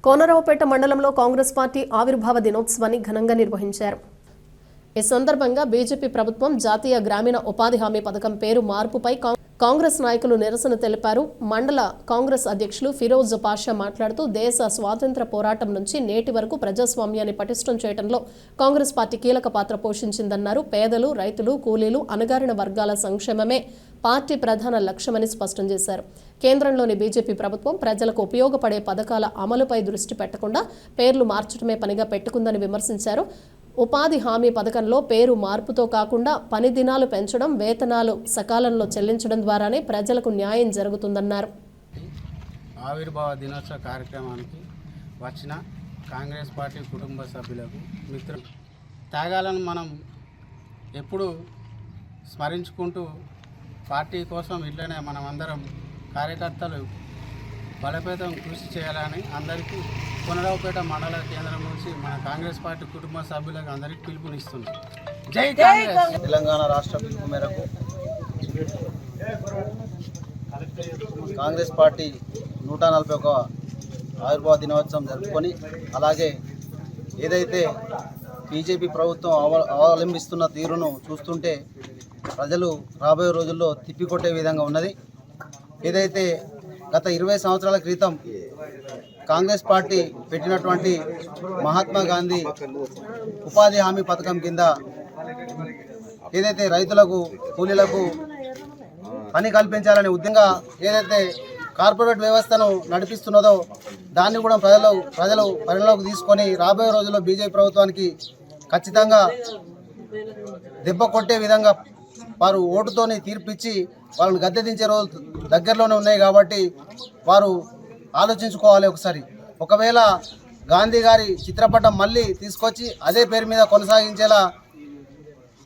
కోనరావుపేట మండలంలో కాంగ్రెస్ పార్టీ ఆవిర్భావ దినోత్సవాన్ని ఘనంగా నిర్వహించారు. ఈ సందర్భంగా బీజేపీ ప్రభుత్వం జాతీయ గ్రామీణ ఉపాధి హామీ పథకం పేరు మార్పుపై కాంగ్రెస్ నాయకులు నిరసన తెలిపారు. మండల కాంగ్రెస్ అధ్యక్షులు ఫిరోజ్ పాషా మాట్లాడుతూ దేశ స్వాతంత్ర పోరాటం నుంచి నేటి వరకు ప్రజాస్వామ్యాన్ని పటిష్టం చేయడంలో కాంగ్రెస్ పార్టీ కీలక పాత్ర పోషించిందన్నారు. పేదలు, రైతులు, కూలీలు, అణగారిన వర్గాల సంక్షేమమే పార్టీ ప్రధాన లక్ష్యమని స్పష్టం చేశారు. కేంద్రంలోని బీజేపీ ప్రభుత్వం ప్రజలకు ఉపయోగపడే పథకాల అమలుపై దృష్టి పెట్టకుండా పేర్లు మార్చడమే పనిగా పెట్టుకుందని విమర్శించారు. ఉపాధి హామీ పథకంలో పేరు మార్పుతో కాకుండా పని దినాలు పెంచడం, వేతనాలు సకాలంలో చెల్లించడం ద్వారానే ప్రజలకు న్యాయం జరుగుతుందన్నారు. ఆవిర్భావ దినోత్సవ కార్యక్రమానికి వచ్చిన కాంగ్రెస్ పార్టీ కుటుంబ సభ్యులకు, మిత్రులు, త్యాగాలను మనం ఎప్పుడు స్మరించుకుంటూ పార్టీ కోసం ఇట్లనే మనం అందరం కార్యకర్తలు బలపేతం కృషి చేయాలని అందరికీ కోనరావుపేట మండల కేంద్రం నుంచి మన కాంగ్రెస్ పార్టీ కుటుంబ సభ్యులకు అందరికీ పిలుపునిస్తుంది. జై కాంగ్రెస్. తెలంగాణ రాష్ట్ర పిలుపు మేరకు కాంగ్రెస్ పార్టీ 141వ ఆవిర్భావ దినోత్సవం జరుపుకొని, అలాగే ఏదైతే బీజేపీ ప్రభుత్వం అవలంబిస్తున్న తీరును చూస్తుంటే ప్రజలు రాబోయే రోజుల్లో తిప్పికొట్టే విధంగా ఉన్నది. ఏదైతే గత 20 సంవత్సరాల క్రితం కాంగ్రెస్ పార్టీ పెట్టినటువంటి మహాత్మా గాంధీ ఉపాధి హామీ పథకం కింద ఏదైతే రైతులకు, కూలీలకు పని కల్పించాలనే ఉద్యంగా ఏదైతే కార్పొరేట్ వ్యవస్థను నడిపిస్తున్నదో దాన్ని కూడా ప్రజలు పరిగణలోకి తీసుకొని రాబోయే రోజుల్లో బీజేపీ ప్రభుత్వానికి ఖచ్చితంగా దెబ్బ కొట్టే విధంగా వారు ఓటుతోని తీర్పిచ్చి వాళ్ళని గద్దె దించే రోజులు దగ్గరలోనే ఉన్నాయి. కాబట్టి వారు ఆలోచించుకోవాలి ఒకసారి. ఒకవేళ గాంధీ గారి చిత్రపటం మళ్ళీ తీసుకొచ్చి అదే పేరు మీద కొనసాగించేలా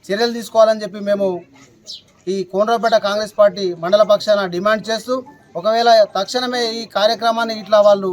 చర్యలు తీసుకోవాలని చెప్పి మేము ఈ కోనరావుపేట కాంగ్రెస్ పార్టీ మండల పక్షాన డిమాండ్ చేస్తూ, ఒకవేళ తక్షణమే ఈ కార్యక్రమాన్ని ఇట్లా వాళ్ళు